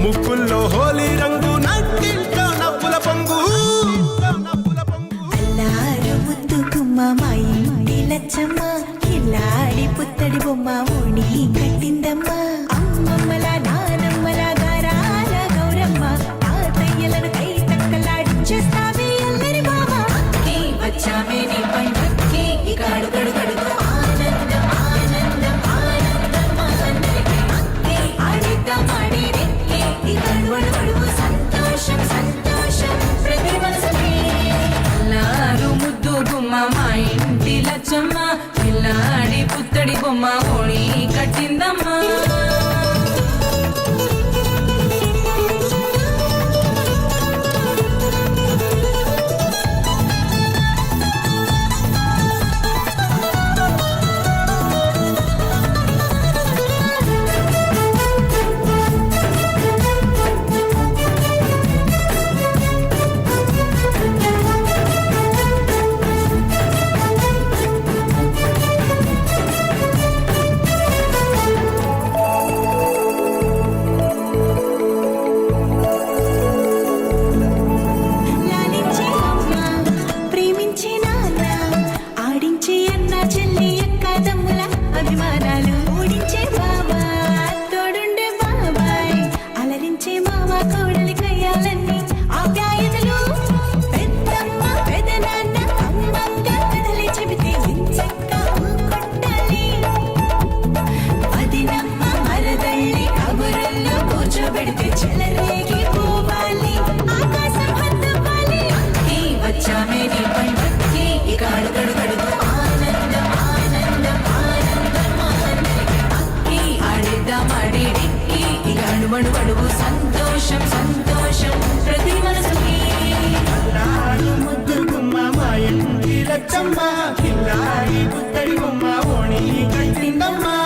ముక్కుల్లో హోలీ రంగు నట్టింట్లో నవ్వుల పొంగు అల్లారు ముద్దు గుమ్మ మా ఇంటి లచ్చమ్మ కిల్లాడి పుత్తడి బొమ్మ ఓణి కట్టిందమ్మ అమ్మమ్మల నానమ్మల గారాల గౌరమ్మ తాతయ్యలను కై తక్కలాడించేస్తావే అల్లరి మామ వచ్చామే నీ పండక్కి ఇక అడుగడు గడుగు ఆనందం ఆనందం ఆనందం ఆడిద్దాం ఆడిరే సంతోషం సంతోషం ప్రతి మనసుకి అల్లారు ముద్దు గుమ్మ మా ఇంటి లచ్చమ్మ పిల్లాడి పుత్తడి బొమ్మ ఓణి కట్టిందమ్మా అభిమానాలు ఓడించే బాబా తోడుండే బాబాయ్ అలరించే మామ కోడలి కయ్యాలన్నీ ఆప్యాయతలు పెద్దమ్మ పెదనాన్న అమ్మంగా కథలే చెబితే ఇంచక్క కొట్టాలి అదినమ్మ మరదళ్ళి కబురుల్లో కూర్చోబెడితే చెలరేగి పోవాలి ఆకాశం హద్దుపాలి వచ్చామే నీ పండక్కి ఇక అడుగడు గడుగు ఆనందం ఆనందం అడుగు సంతోషం సంతోషం ప్రతి మనసుకి ముద్దు గుమ్మ మా ఇంటి లచ్చమ్మ కిల్లాడి పుత్తడి బొమ్మ ఓణి కట్టిందమ్మా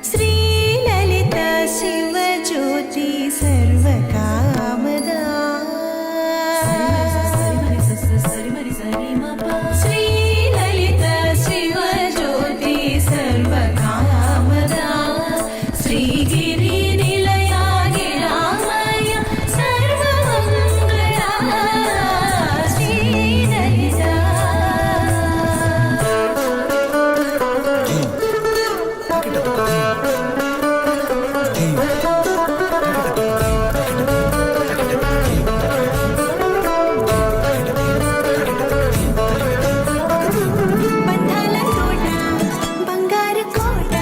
శ్రీలలిత శివజ్యోతి సర్వకామదా శ్రీలలిత శివజ్యోతి సర్వకామదా శ్రీగిరి నిలయాగి రామయ్య సర్వమంగళ శ్రీలలిత బంధాల తోట బంగారు కోట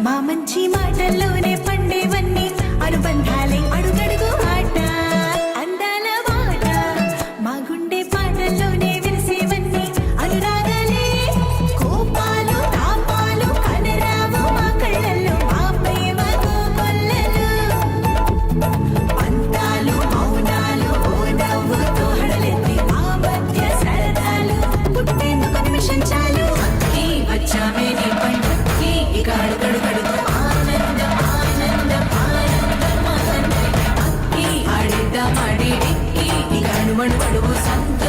మా మంచి మాటల్లోనే పండేవన్నీ అనుబంధాలే అడుగడుగు ఆట అందాల మాట మా గుండె పాటల్లోనే విరిసేవన్నీ అనురాగాలే కోపాలు తాపాలు కనరావు మా కళ్ళల్లో మా ప్రేమ గోపల్లలు పంతాలు మౌనాలు ఓ నవ్వుతో హడలెత్తి మా మధ్య సరదాలు పుట్టేందుకు నిమిషం చాలు వచ్చామే నీ పండక్కి ఇక అడుగడు గడుగు ఆనందం ఆనందం ఆనందం ఆడిద్దాం ఆడిడిక్కి ఇక అడుగడు గడుగు సంతోషం